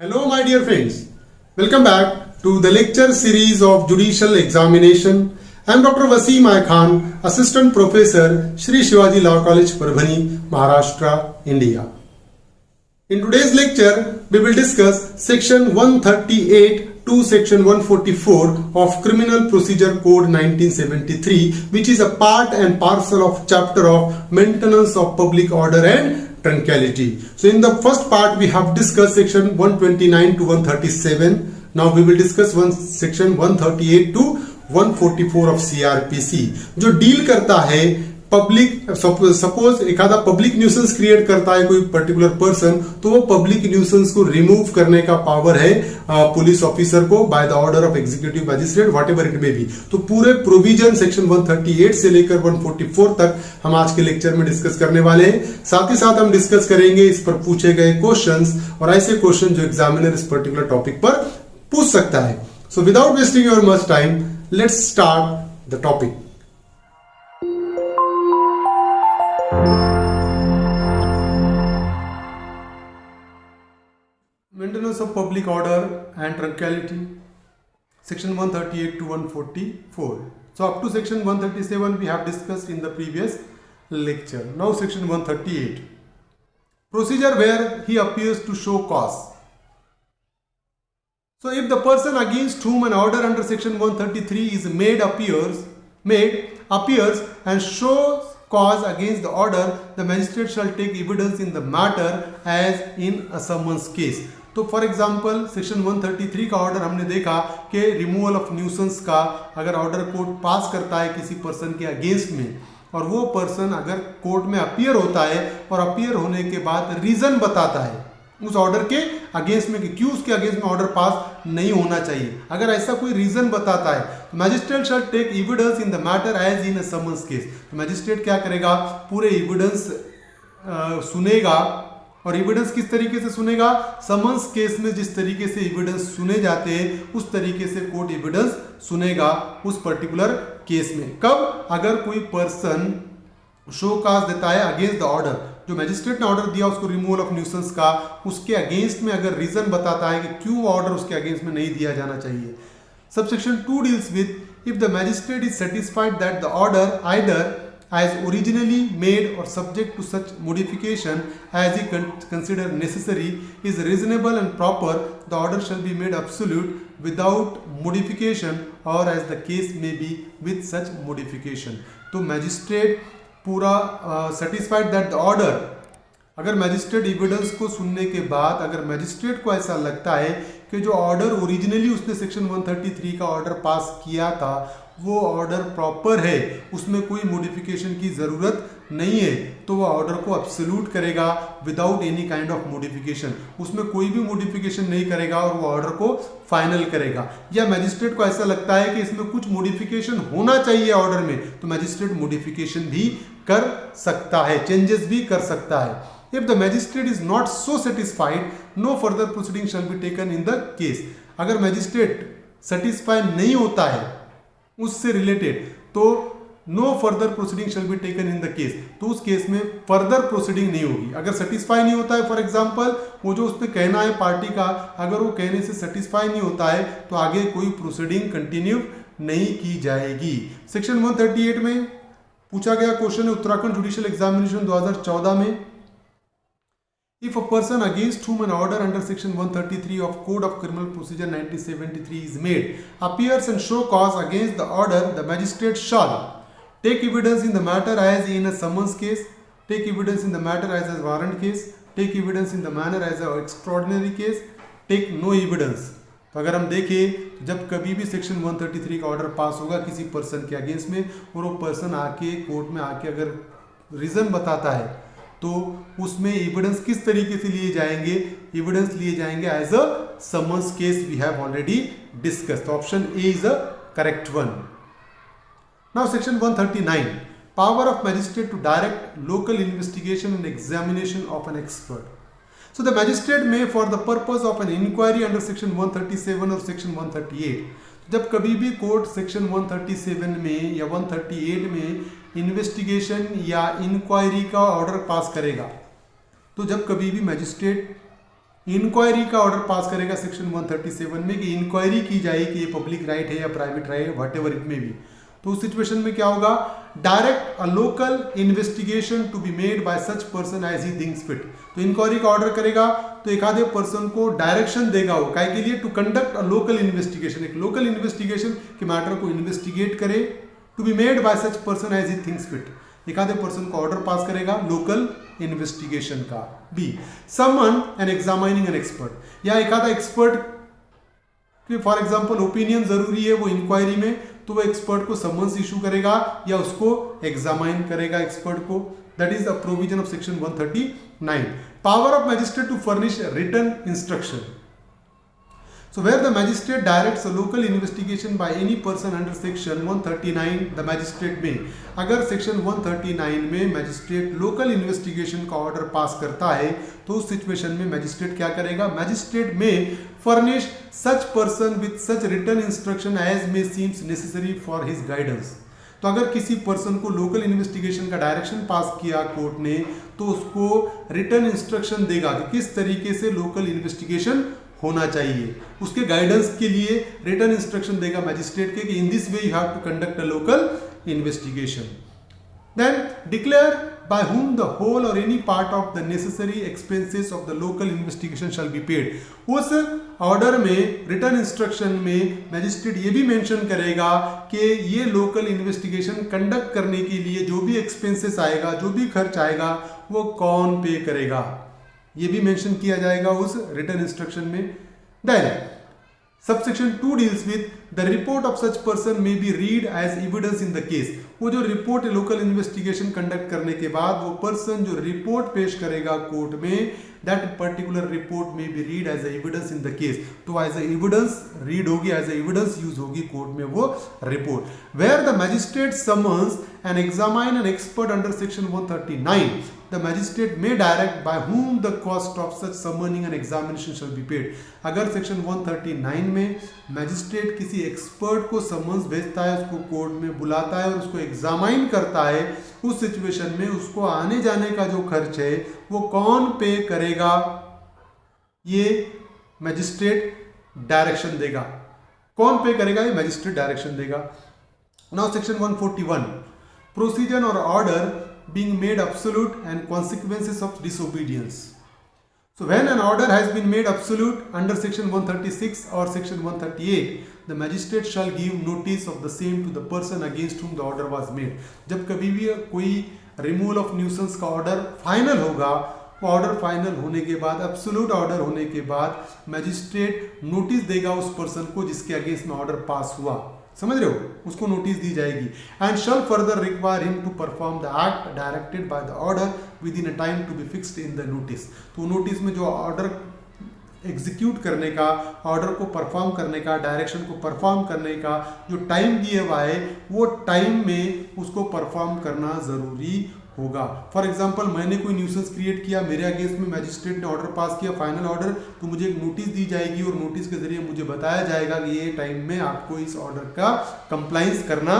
Hello, my dear friends. Welcome back to the lecture series of Judicial Examination. I am Dr. Wasim I Khan, Assistant Professor, Shri Shivaji Law College, Parbhani, Maharashtra, India. In today's lecture, we will discuss Section 138 to Section 144 of Criminal Procedure Code 1973, which is a part and parcel of chapter of Maintenance of Public Order and Tranquility. So in the first part we have discussed section 129 to 137. Now we will discuss section 138 to 144 of CRPC जो deal करता है public suppose एखादा public nuisance create करता है कोई particular person, तो वो public nuisance को रिमूव करने का पावर है पुलिस ऑफिसर को bye the order of executive magistrate what ever it may be. तो पूरे प्रोविजन सेक्शन 138 से लेकर 144 तक हम आज के लेक्चर में डिस्कस करने वाले हैं. साथ ही साथ हम डिस्कस करेंगे इस पर पूछे गए क्वेश्चंस और ऐसे क्वेश्चन जो एग्जामिनर इस पर्टिकुलर टॉपिक पर पूछ सकता है. So without wasting your much time, let's start the topic. Maintenance of public order and tranquility, section 138 to 144. So up to section 137 we have discussed in the previous lecture. Now section 138, procedure where he appears to show cause. So if the person against whom an order under section 133 is made appears and shows cause against the order, the magistrate shall take evidence in the matter as in a summons case. तो for example section 133 का order हमने देखा कि removal of nuisance का अगर order court पास करता है किसी पर्सन के अगेंस्ट में और वो पर्सन अगर कोर्ट में अपीयर होता है और अपीयर होने के बाद रीजन बताता है उस ऑर्डर के अगेंस्ट में कि क्यों उसके अगेंस्ट में ऑर्डर पास नहीं होना चाहिए, अगर ऐसा कोई रीजन बताता है तो magistrate shall take evidence in the matter as in a summons case. तो मैजिस्ट्रेट क्या करेगा, पूरे एविडेंस सुनेगा. और एविडेंस किस तरीके से सुनेगा, समन्स केस में जिस तरीके से एविडेंस सुने जाते हैं उस तरीके से कोर्ट एविडेंस सुनेगा उस पर्टिकुलर केस में. कब, अगर कोई पर्सन शो काज देता है अगेंस्ट द ऑर्डर, जो मैजिस्ट्रेट ने ऑर्डर दिया उसको रिमूवल ऑफ न्यूसेंस का, उसके अगेंस्ट में अगर रीजन बताता है कि क्यों ऑर्डर उसके अगेंस्ट में नहीं दिया जाना चाहिए. Subsection 2 deals with if the magistrate is satisfied that the order either as originally made or subject to such modification as he consider necessary is reasonable and proper, the order shall be made absolute without modification or as the case may be with such modification. तो magistrate पूरा satisfied that the order, अगर magistrate evidence को सुनने के बाद अगर magistrate को ऐसा लगता है कि जो ऑर्डर ओरिजिनली उसने सेक्शन 133 का ऑर्डर पास किया था वो ऑर्डर प्रॉपर है, उसमें कोई मॉडिफिकेशन की ज़रूरत नहीं है, तो वो ऑर्डर को एब्सोल्यूट करेगा without any kind of modification, उसमें कोई भी मॉडिफिकेशन नहीं करेगा और वो ऑर्डर को फाइनल करेगा. या मैजिस्ट्रेट को ऐसा लगता है कि इसमें कुछ मॉडिफिकेशन होना चाहिए ऑर्डर में, तो मैजिस्ट्रेट मॉडिफिकेशन भी कर सकता है, चेंजेस भी कर सकता है. If the magistrate is not so satisfied, no further proceeding shall be taken in the case. अगर मैजिस्ट्रेट सेटिस्फाई नहीं होता है उससे रिलेटेड तो no further proceeding shall be taken in the case, तो उस केस में फर्दर प्रोसीडिंग नहीं होगी. अगर सेटिस्फाई नहीं होता है, फॉर एग्जांपल वो जो उसने कहना है पार्टी का, अगर वो कहने से सेटिस्फाई नहीं होता है तो आगे कोई प्रोसीडिंग कंटिन्यू नहीं की जाएगी. सेक्शन 138 में पूछा गया क्वेश्चन है उत्तराखंड जुडिशियल एग्जामिनेशन 2014 में. If a person against whom an order under section 133 of Code of Criminal Procedure 1973 is made appears and show cause against the order, the magistrate shall take evidence in the matter as in a summons case, take evidence in the matter as a warrant case, take evidence in the manner as a extraordinary case, take no evidence. तो अगर हम देखें जब कभी भी section 133 का order pass होगा किसी पर्सन के अगेंस्ट में और वो पर्सन आके कोर्ट में आके अगर रीजन बताता है तो उसमें एविडेंस किस तरीके से लिए जाएंगे, एविडेंस लिए जाएंगे as a summons case. We have already discussed. Option A is a correct one. Now section 139, power of magistrate to direct local investigation and examination of an expert. So the magistrate may for the purpose of an inquiry under section 137 or section 138, जब कभी भी court section 137 में या 138 में investigation या inquiry का order pass करेगा तो जब कभी भी मैजिस्ट्रेट इंक्वायरी का ऑर्डर पास करेगा सेक्शन 137 में कि इंक्वायरी की जाए कि ये पब्लिक राइट है या प्राइवेट राइट है, वट एवर इट में भी। तो उस सिचुएशन में क्या होगा, direct a local investigation to be made by such person as he thinks fit. तो इंक्वायरी का ऑर्डर करेगा तो एक आधे पर्सन को डायरेक्शन देगा वो काय के लिए, to conduct a local investigation, एक लोकल इन्वेस्टिगेशन के मैटर को इन्वेस्टिगेट करे, to be made by such person as he thinks fit. एक आधे पर्सन को ऑर्डर पास करेगा लोकल इन्वेस्टिगेशन का। B, summon an examining an expert, या एक आधा एक्सपर्ट कि फॉर एग्जांपल ओपिनियन जरूरी है वो इंक्वायरी में, तो वो एक्सपर्ट को समन्स इशू करेगा या उसको एग्जामाइन करेगा एक्सपर्ट को। That is the provision of section 139। Power of magistrate to furnish written instruction. So where the magistrate directs a local investigation by any person under section 139, the magistrate may, अगर section 139 में magistrate local investigation का order pass करता है तो उस situation में magistrate क्या करेगा, magistrate may furnish such person with such written instruction as may seems necessary for his guidance. तो अगर किसी पर्सन को लोकल इन्वेस्टिगेशन का डायरेक्शन पास किया कोर्ट ने तो उसको रिटन इंस्ट्रक्शन देगा कि किस तरीके से लोकल इन्वेस्टिगेशन होना चाहिए, उसके गाइडेंस के लिए रिटन इंस्ट्रक्शन देगा मैजिस्ट्रेट के कि in this way you have to conduct a local investigation. Then declare by whom the whole or any part of the necessary expenses of the local investigation shall be paid। उस order में written instruction में magistrate ये भी mention करेगा कि ये local investigation conduct करने के लिए जो भी एक्सपेंसेस आएगा, जो भी खर्च आएगा वो कौन पे करेगा, ये भी मेंशन किया जाएगा उस रिटन इंस्ट्रक्शन में। Then subsection 2 deals with the report of such person may be read as evidence in the case. वो जो रिपोर्ट लोकल इन्वेस्टिगेशन कंडक्ट करने के बाद वो पर्सन जो रिपोर्ट पेश करेगा कोर्ट में, that particular report may be read as evidence in the case. तो एज एविडेंस रीड होगी, एज एविडेंस यूज होगी कोर्ट में वो report. Where the magistrate summons and examine an expert under section 139, the magistrate may direct by whom the cost of such summoning and examination shall be paid। अगर section 139 में magistrate किसी expert को summons भेजता है, उसको court में बुलाता है और उसको एग्जामाइन करता है, उस सिचुएशन में उसको आने जाने का जो खर्च है वो कौन पे करेगा, ये मैजिस्ट्रेट डायरेक्शन देगा। कौन पे करेगा, ये मैजिस्ट्रेट डायरेक्शन देगा। नाउ सेक्शन 141, प्रोसीजर और order being made absolute and consequences of disobedience। So when an order has been made absolute under section 136 or section 138, the magistrate shall give notice of the same to the person against whom the order was made। जब कभी भी कोई removal of nuisance का order final होगा, वो order final होने के बाद, एब्सोल्यूट ऑर्डर होने के बाद मैजिस्ट्रेट नोटिस देगा उस पर्सन को जिसके अगेंस्ट में ऑर्डर पास हुआ, समझ रहे हो, उसको नोटिस दी जाएगी। And shall further require him to perform the act directed by the order within a time to be fixed in the notice. तो नोटिस में जो ऑर्डर एग्जीक्यूट करने का, ऑर्डर को परफॉर्म करने का, डायरेक्शन को परफॉर्म करने का जो टाइम दिया हुआ है वो टाइम में उसको परफॉर्म करना जरूरी होगा। फॉर एग्जाम्पल मैंने कोई न्यूसेंस क्रिएट किया, मेरे अगेंस्ट में मैजिस्ट्रेट ने ऑर्डर पास किया, फाइनल ऑर्डर, तो मुझे एक नोटिस दी जाएगी और नोटिस के जरिए मुझे बताया जाएगा कि ये टाइम में आपको इस ऑर्डर का कंप्लाइंस करना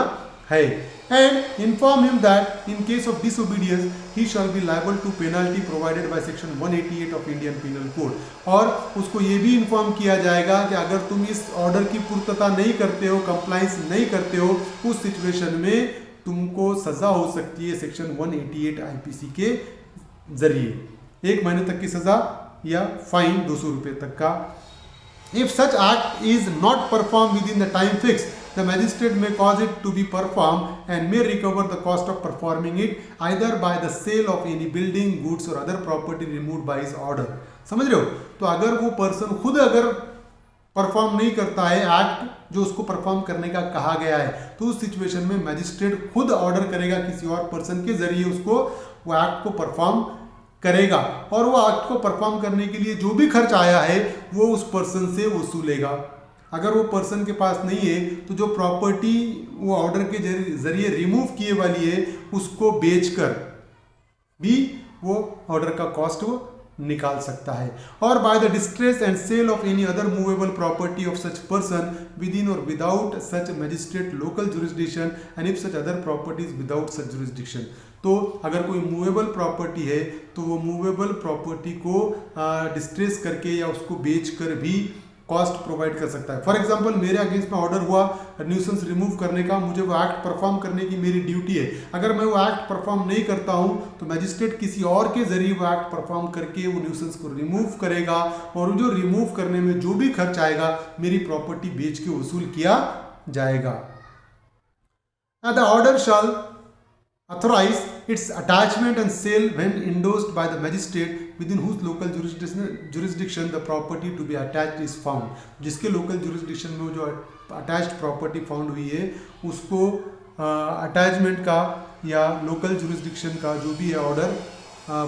है। And inform him that in case of disobedience he shall be liable to penalty provided by section 188 of Indian penal code. और उसको ये भी इन्फॉर्म किया जाएगा कि अगर तुम इस ऑर्डर की पूर्तता नहीं करते हो, कंप्लाइंस नहीं करते हो, उस सिचुएशन में तुमको सजा हो सकती है सेक्शन 188 आईपीसी के जरिए, 1 महीने तक की सजा या फाइन 200 रुपये तक का। If such act is not perform within the time fix, the magistrate may cause it to be perform and may recover the cost of performing it either by the sale of any building, goods or other property removed by his order. समझ रहे हो, तो अगर वो person खुद अगर perform नहीं करता है एक्ट जो उसको परफॉर्म करने का कहा गया है, तो उस सिचुएशन में मैजिस्ट्रेट खुद ऑर्डर करेगा किसी और पर्सन के जरिए उसको वो एक्ट को परफॉर्म करेगा, और वो एक्ट को परफॉर्म करने के लिए जो भी खर्च आया है वो उस पर्सन से वसूलेगा। अगर वो पर्सन के पास नहीं है तो जो प्रॉपर्टी वो ऑर्डर के जरिए रिमूव किए वाली है उसको बेचकर भी वो ऑर्डर का कॉस्ट वो निकाल सकता है। Or by the distress and sale of any other movable property of such person within or without such magistrate local jurisdiction and if such other properties without such jurisdiction. तो अगर कोई movable property है तो वो movable property को distress करके या उसको बेच कर भी कॉस्ट प्रोवाइड कर सकता है। फॉर एग्जांपल मेरे अगेंस्ट में ऑर्डर हुआ न्यूसेंस रिमूव करने का, मुझे वो एक्ट परफॉर्म करने की मेरी ड्यूटी है। अगर मैं वो एक्ट परफॉर्म नहीं करता हूं तो मैजिस्ट्रेट किसी और के जरिए वो एक्ट परफॉर्म करके वो न्यूसेंस को रिमूव करेगा और जो रिमूव करने में जो भी खर्च आएगा मेरी प्रॉपर्टी बेच के वसूल किया जाएगा। The order shell authorize its attachment and sale when endorsed by the magistrate within whose local jurisdiction the property to be attached is found। जिसके local jurisdiction में जो attached property found हुई है उसको attachment का या local jurisdiction का जो भी है ऑर्डर,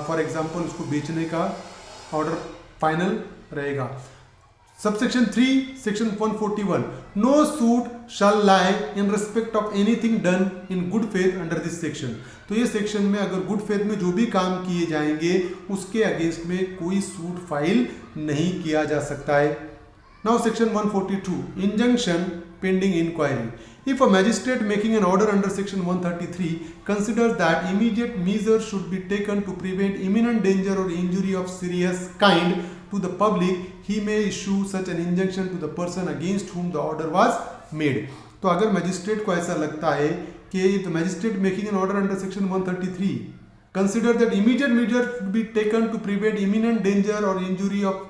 फॉर एग्जाम्पल उसको बेचने का ऑर्डर फाइनल रहेगा। Subsection 3, Section 141, no suit shall lie in respect of anything done in good faith under this section। तो ये सेक्शन में अगर गुड फेथ में जो भी काम किए जाएंगे उसके अगेंस्ट में कोई सूट फाइल नहीं किया जा सकता है। Now Section 142, injunction pending inquiry। If a magistrate making an order under Section 133 considers that immediate measures should be taken to prevent imminent danger or injury of serious kind to the public, he may issue such an injunction to the person against whom the order was made। तो अगर magistrate को ऐसा लगता है कि the magistrate making an order under Section 133 consider that immediate measures should be taken to prevent imminent danger or injury of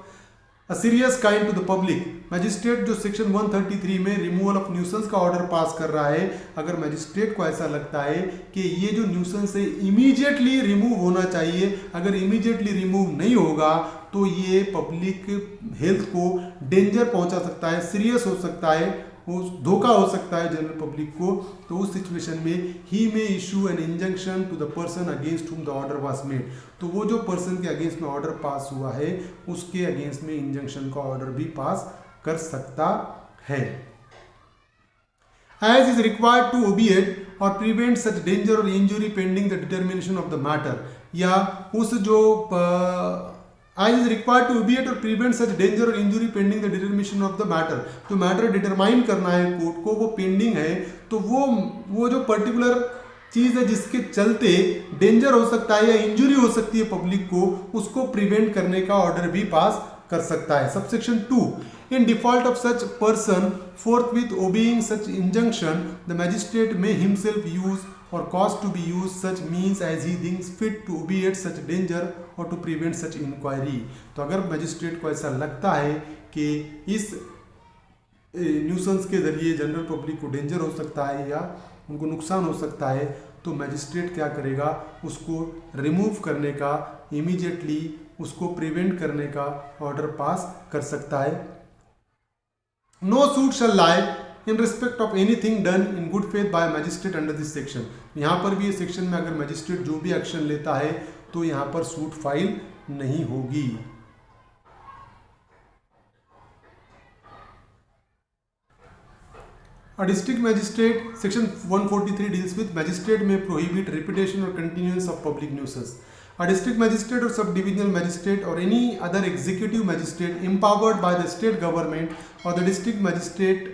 a serious kind to the public। Magistrate जो section 133 में removal of nuisance का order pass कर रहा है, अगर magistrate को ऐसा लगता है कि ये जो न्यूसेंस है इमीडिएटली रिमूव होना चाहिए, अगर इमीडिएटली रिमूव नहीं होगा तो ये पब्लिक हेल्थ को डेंजर पहुंचा सकता है, सीरियस हो सकता है, धोखा हो सकता है जनरल पब्लिक को, तो उस सिचुएशन में he may issue an injunction to the person against whom the order was made. तो वो जो पर्सन के अगेंस्ट में ऑर्डर पास हुआ है उसके अगेंस्ट में इंजंक्शन का ऑर्डर भी पास कर सकता है। एज इज रिक्वायर्ड टू ओबिएट और प्रिवेंट सच डेंजर और injury pending the determination of the matter, या उस जो as is required to obviate or prevent such danger or injury pending the determination of the matter। तो मैटर डिटरमाइन करना है court को, वो पेंडिंग है, तो वो जो पर्टिकुलर चीज है जिसके चलते डेंजर हो सकता है या इंजुरी हो सकती है पब्लिक को, उसको प्रिवेंट करने का ऑर्डर भी पास कर सकता है। Subsection 2, in default of such person forthwith obeying such injunction the magistrate may himself use or cause to be used such means as he thinks fit to obviate such danger or to prevent such inquiry। तो अगर magistrate को ऐसा लगता है कि इस nuisance के जरिए जनरल पब्लिक को डेंजर हो सकता है या उनको नुकसान हो सकता है, तो मैजिस्ट्रेट क्या करेगा, उसको रिमूव करने का, इमीडिएटली उसको प्रिवेंट करने का ऑर्डर पास कर सकता है। No suit shall lie in respect of anything done in good faith by magistrate under this section. यहाँ पर भी ये सेक्शन में अगर मैजिस्ट्रेट जो भी एक्शन लेता है तो यहाँ पर सूट फाइल नहीं होगी। A district magistrate, section 143 deals with magistrate may prohibit repetition or continuance of public nuisance। A district magistrate or subdivisional magistrate or any other executive magistrate empowered by the state government or the district magistrate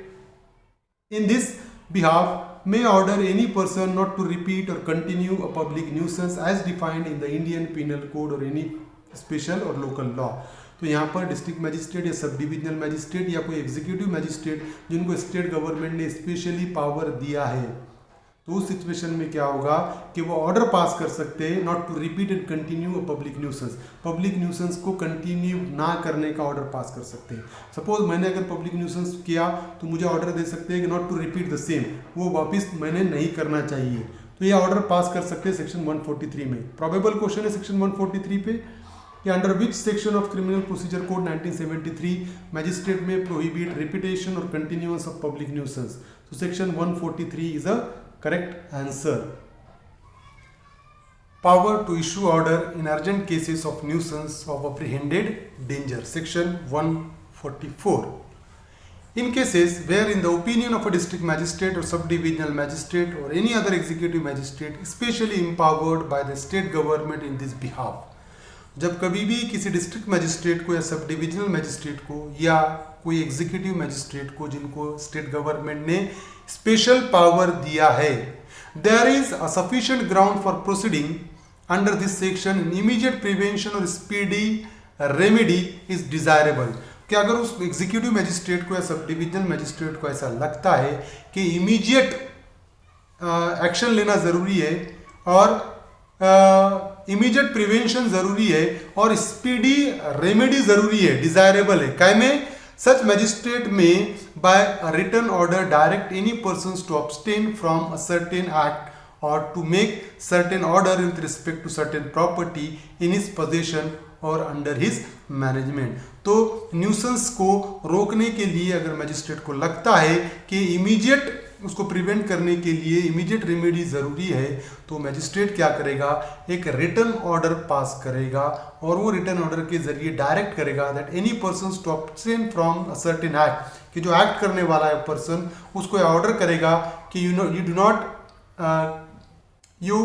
in this behalf may order any person not to repeat or continue a public nuisance as defined in the Indian Penal Code or any special or local law। तो यहाँ पर district magistrate या sub divisional magistrate या कोई executive magistrate जिनको state government ने specially power दिया है, तो उस सिचुएशन में क्या होगा कि वो ऑर्डर पास कर सकते हैं not to repeat and continue a public nuisance, public nuisance को कंटिन्यू ना करने का ऑर्डर पास कर सकते हैं। सपोज मैंने अगर पब्लिक न्यूसेंस किया तो मुझे ऑर्डर दे सकते हैं कि not to repeat the same, वो वापस मैंने नहीं करना चाहिए, तो ये ऑर्डर पास कर सकते हैं सेक्शन 143 में। प्रोबेबल क्वेश्चन है सेक्शन 143 पे कि under which section of criminal procedure code 1973 magistrate may prohibit repetition or continuance of public nuisance. तो section 143 is a correct answer. Power to issue order in urgent cases of nuisance of apprehended danger, section 144। In cases where in the opinion of a district magistrate or subdivisional magistrate or any other executive magistrate specially empowered by the state government in this behalf, जब कभी भी किसी district magistrate को या sub divisional magistrate को या कोई executive magistrate को जिनको स्टेट गवर्नमेंट ने स्पेशल पावर दिया है, there is a sufficient ground for proceeding under this section in immediate prevention और स्पीडी रेमेडी इज डिजायरेबल। कि अगर उस एग्जीक्यूटिव मजिस्ट्रेट को या सब डिविजनल मजिस्ट्रेट को ऐसा लगता है कि इमीडिएट एक्शन लेना ज़रूरी है और इमीडिएट प्रिवेंशन ज़रूरी है और स्पीडी रेमेडी ज़रूरी है, डिज़ायरेबल है, काय में सच मजिस्ट्रेट में by a written order direct any person to abstain from a certain act or to make certain order with respect to certain property in his possession और under his management. तो nuisance को रोकने के लिए अगर magistrate को लगता है कि इमीडिएट उसको प्रिवेंट करने के लिए इमीडिएट रेमेडी ज़रूरी है, तो मजिस्ट्रेट क्या करेगा, एक रिटन ऑर्डर पास करेगा और वो रिटन ऑर्डर के जरिए डायरेक्ट करेगा that any person to abstain from a certain act, कि जो एक्ट करने वाला है पर्सन उसको ऑर्डर करेगा कि you do not you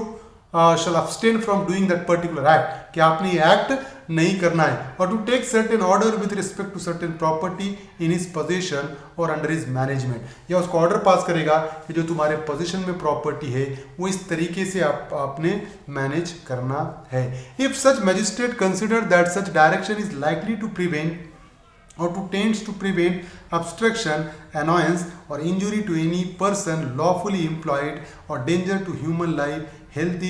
shall abstain from doing that particular act, कि आपने ये एक्ट नहीं करना है, और to take certain order with respect to certain property in his possession और under his management, या उसको ऑर्डर पास करेगा कि जो तुम्हारे पोजीशन में प्रॉपर्टी है वो इस तरीके से आपने मैनेज करना है। If such magistrate consider that such direction is likely to prevent or to tends to prevent obstruction, annoyance or injury to any person lawfully employed or danger to human life, health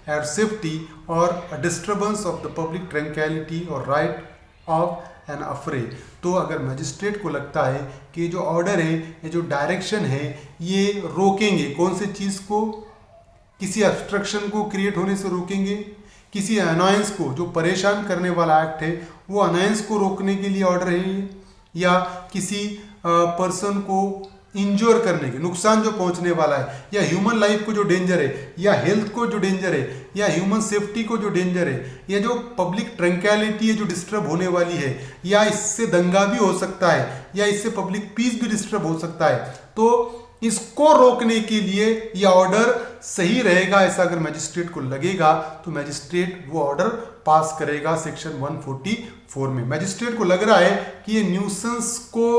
or safety or a disturbance of the public tranquility or right of an affray, तो अगर magistrate को लगता है कि जो order है, ये जो डायरेक्शन है, ये रोकेंगे कौन सी चीज़ को, किसी ऑब्स्ट्रक्शन को क्रिएट होने से रोकेंगे, किसी अनायंस को, जो परेशान करने वाला एक्ट है वो अनायंस को रोकने के लिए ऑर्डर है, या किसी पर्सन को इंजोर करने के, नुकसान जो पहुंचने वाला है, या ह्यूमन लाइफ को जो डेंजर है, या हेल्थ को जो डेंजर है, या ह्यूमन सेफ्टी को जो डेंजर है, या जो पब्लिक ट्रैंक्विलिटी है जो डिस्टर्ब होने वाली है, या इससे दंगा भी हो सकता है, या इससे पब्लिक पीस भी डिस्टर्ब हो सकता है, तो इसको रोकने के लिए यह ऑर्डर सही रहेगा, ऐसा अगर मजिस्ट्रेट को लगेगा तो मजिस्ट्रेट वो ऑर्डर पास करेगा। सेक्शन 144 में मजिस्ट्रेट को लग रहा है कि ये न्यूसेंस को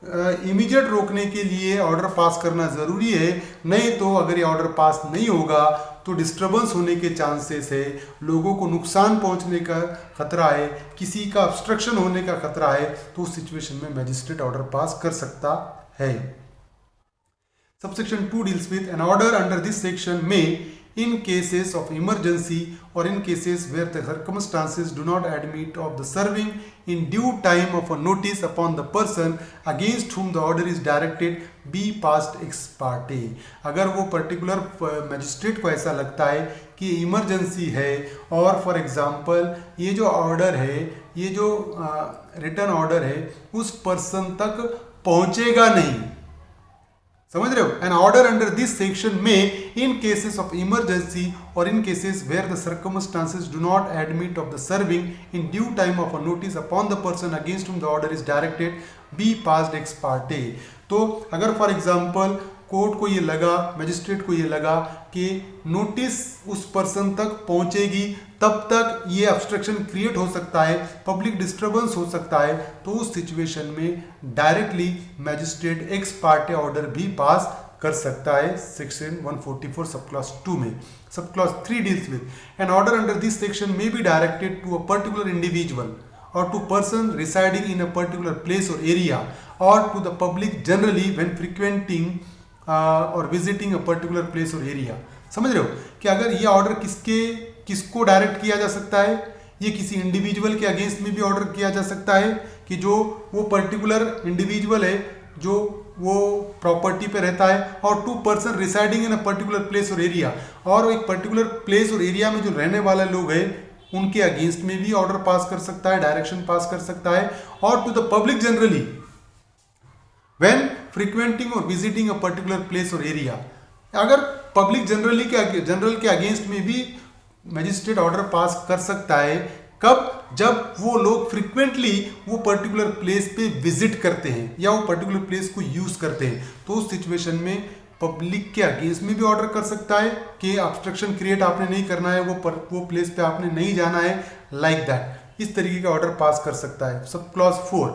इमीडिएट रोकने के लिए ऑर्डर पास करना ज़रूरी है, नहीं तो अगर ये ऑर्डर पास नहीं होगा तो डिस्टर्बेंस होने के चांसेस है, लोगों को नुकसान पहुंचने का खतरा है, किसी का ऑब्स्ट्रक्शन होने का खतरा है, तो उस सिचुएशन में मजिस्ट्रेट ऑर्डर पास कर सकता है। Subsection 2 deals with an order under this section may, in cases of emergency or in cases where the circumstances do not admit of the serving in due time of a notice upon the person against whom the order is directed, be passed ex parte। अगर वो particular magistrate को ऐसा लगता है कि emergency है और for example ये जो ऑर्डर है, ये जो रिटर्न ऑर्डर है उस पर्सन तक पहुंचेगा नहीं, समझ रहे हो, an order under this section may in cases of emergency or in cases where the circumstances do not admit of the serving in due time of a notice upon the person against whom the order is directed, be passed ex parte. तो अगर for example court को ये लगा, magistrate को ये लगा कि notice उस पर्सन तक पहुंचेगी तब तक ये ऑब्स्ट्रक्शन क्रिएट हो सकता है, पब्लिक डिस्टर्बेंस हो सकता है, तो उस सिचुएशन में directly magistrate x Partey order भी पास कर सकता है। सेक्शन 144 सब क्लॉज 2 में। Sub clause 3 deals with an order under this section may be directed to a particular individual or to person residing in a particular place or area or to the public generally when frequenting or visiting a particular place or area। समझ रहे हो कि अगर ये order किसको direct किया जा सकता है, ये किसी इंडिविजुअल के अगेंस्ट में भी ऑर्डर किया जा सकता है कि जो वो पर्टिकुलर इंडिविजुअल है जो वो प्रॉपर्टी पे रहता है, और to person residing in a particular place और एरिया, और एक पर्टिकुलर प्लेस और एरिया में जो रहने वाले लोग हैं उनके अगेंस्ट में भी ऑर्डर पास कर सकता है, डायरेक्शन पास कर सकता है, और to the public generally when frequenting or visiting a particular place और एरिया। अगर पब्लिक जनरल के अगेंस्ट में भी मजिस्ट्रेट ऑर्डर पास कर सकता है, कब, जब वो लोग फ्रीक्वेंटली वो पर्टिकुलर प्लेस पे विजिट करते हैं या वो पर्टिकुलर प्लेस को यूज करते हैं, तो उस सिचुएशन में पब्लिक के अगेंस्ट में भी ऑर्डर कर सकता है कि ऑब्स्ट्रक्शन क्रिएट आपने नहीं करना है, वो प्लेस पे आपने नहीं जाना है, लाइक दैट। इस तरीके का ऑर्डर पास कर सकता है। Sub clause 4,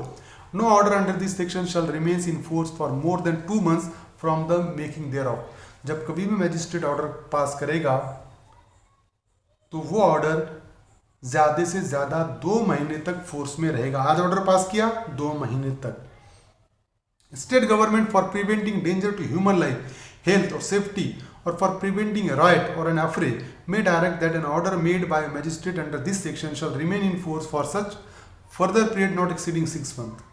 no order under this section shall remains in force for more than 2 months from the making thereof. जब कभी भी मैजिस्ट्रेट ऑर्डर पास करेगा तो वो ऑर्डर ज्यादा से ज्यादा 2 महीने तक फोर्स में रहेगा। आज ऑर्डर पास किया, 2 महीने तक। State government for preventing danger to human life, health or safety, or for preventing a riot or an affray may direct that an order made by a magistrate under this section shall remain in force for such further period not exceeding 6 months।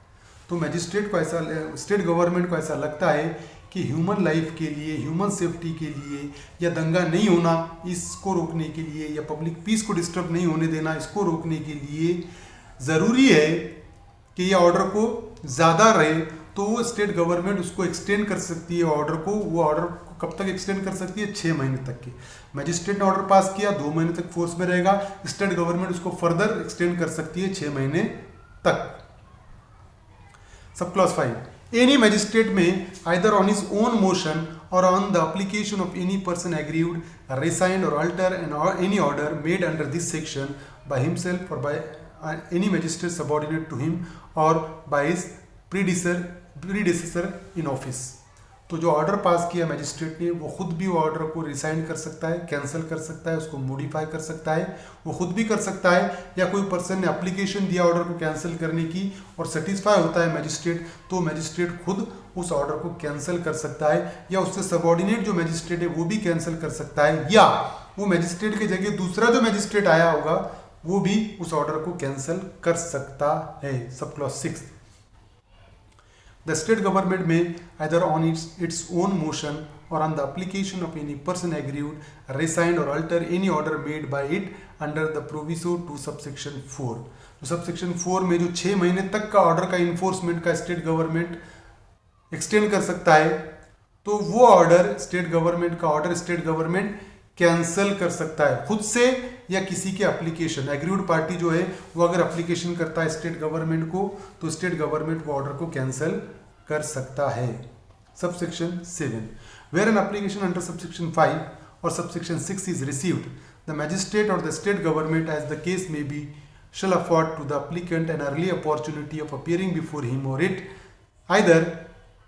तो magistrate को ऐसा, state government को ऐसा लगता है कि human life के लिए, ह्यूमन सेफ्टी के लिए, या दंगा नहीं होना इसको रोकने के लिए, या पब्लिक पीस को डिस्टर्ब नहीं होने देना इसको रोकने के लिए ज़रूरी है कि ये ऑर्डर को ज़्यादा रहे, तो वो स्टेट गवर्नमेंट उसको एक्सटेंड कर सकती है ऑर्डर को। वो ऑर्डर को कब तक एक्सटेंड कर सकती है? 6 महीने तक के। मैजिस्ट्रेट ने ऑर्डर पास किया, 2 महीने तक फोर्स में रहेगा, स्टेट गवर्नमेंट उसको फर्दर एक्सटेंड कर सकती है 6 महीने तक। सब क्लॉज 5, एनी मैजिस्ट्रेट में either on his own motion or on the application of any person aggrieved, resigned or alter any order made under this section by himself or by any magistrate subordinate to him or by his predecessor in office। तो जो order pass किया magistrate ने, वो खुद भी वो order को resign कर सकता है, कैंसिल कर सकता है, उसको मॉडिफाई कर सकता है, वो खुद भी कर सकता है, या कोई पर्सन ने एप्लीकेशन दिया ऑर्डर को कैंसिल करने की और सेटिस्फाई होता है मैजिस्ट्रेट, तो मैजिस्ट्रेट खुद उस ऑर्डर को कैंसिल कर सकता है, या उससे सबऑर्डिनेट जो मैजिस्ट्रेट है वो भी कैंसिल कर सकता है, या वो मैजिस्ट्रेट की जगह दूसरा जो मैजिस्ट्रेट आया होगा वो भी उस ऑर्डर को कैंसिल कर सकता है। Sub clause 6, the state government may either on its own motion or on the application of any person aggrieved, resigned or alter any order made by it under the proviso to subsection 4। तो subsection 4 में जो 6 महीने तक का order का enforcement का state government extend कर सकता है, तो वो ऑर्डर स्टेट गवर्नमेंट का ऑर्डर स्टेट गवर्नमेंट कैंसिल कर सकता है खुद से या किसी के एप्लीकेशन। एग्रीव्ड पार्टी जो है वो अगर एप्लीकेशन करता है स्टेट गवर्नमेंट को, तो स्टेट गवर्नमेंट वो ऑर्डर को कैंसिल कर सकता है। Subsection 7, where an application under subsection 5 or subsection 6 is received, the magistrate or the state government as the case may be shall afford to the applicant an early opportunity of appearing before him or it, either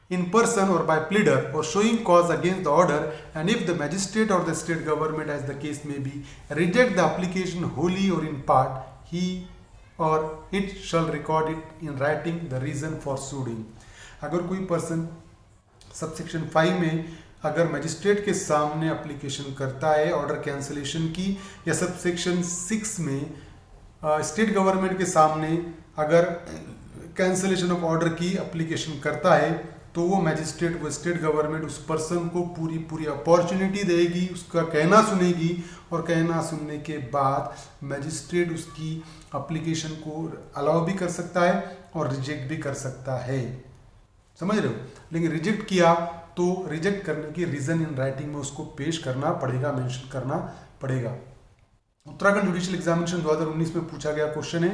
in person or by pleader, or showing cause against the order, and if the magistrate or the state government, as the case may be, reject the application wholly or in part, he or it shall record it in writing the reason for suing। अगर कोई person subsection 5 में अगर magistrate के सामने application करता है order cancellation की, या सबसेक्शन 6 में स्टेट गवर्नमेंट के सामने अगर कैंसिलेशन ऑफ ऑर्डर की एप्लीकेशन करता है, तो वो मैजिस्ट्रेट, वो स्टेट गवर्नमेंट उस पर्सन को पूरी अपॉर्चुनिटी देगी, उसका कहना सुनेगी, और कहना सुनने के बाद मैजिस्ट्रेट उसकी एप्लीकेशन को अलाउ भी कर सकता है और रिजेक्ट भी कर सकता है। समझ रहे हो? लेकिन रिजेक्ट किया तो रिजेक्ट करने की रीजन इन राइटिंग में उसको पेश करना पड़ेगा, मेंशन करना पड़ेगा। उत्तराखंड जुडिशियल एग्जामिनेशन 2019 में पूछा गया क्वेश्चन है,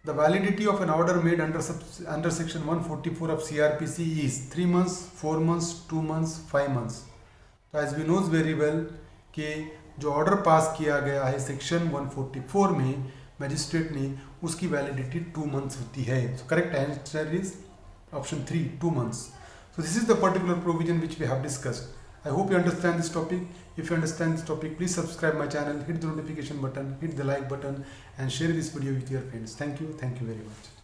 the validity of an order made under section 144 of CRPC is 3 months, 4 months, 2 months, 5 months। तो as we know very well कि जो ऑर्डर पास किया गया है सेक्शन 144 में मैजिस्ट्रेट ने, उसकी वैलिडिटी 2 months होती है। So correct answer is option 3, 2 months। So this is the particular provision which we have discussed. I hope you understand this topic. If you understand this topic, please subscribe my channel, hit the notification button, hit the like button, and share this video with your friends. Thank you very much.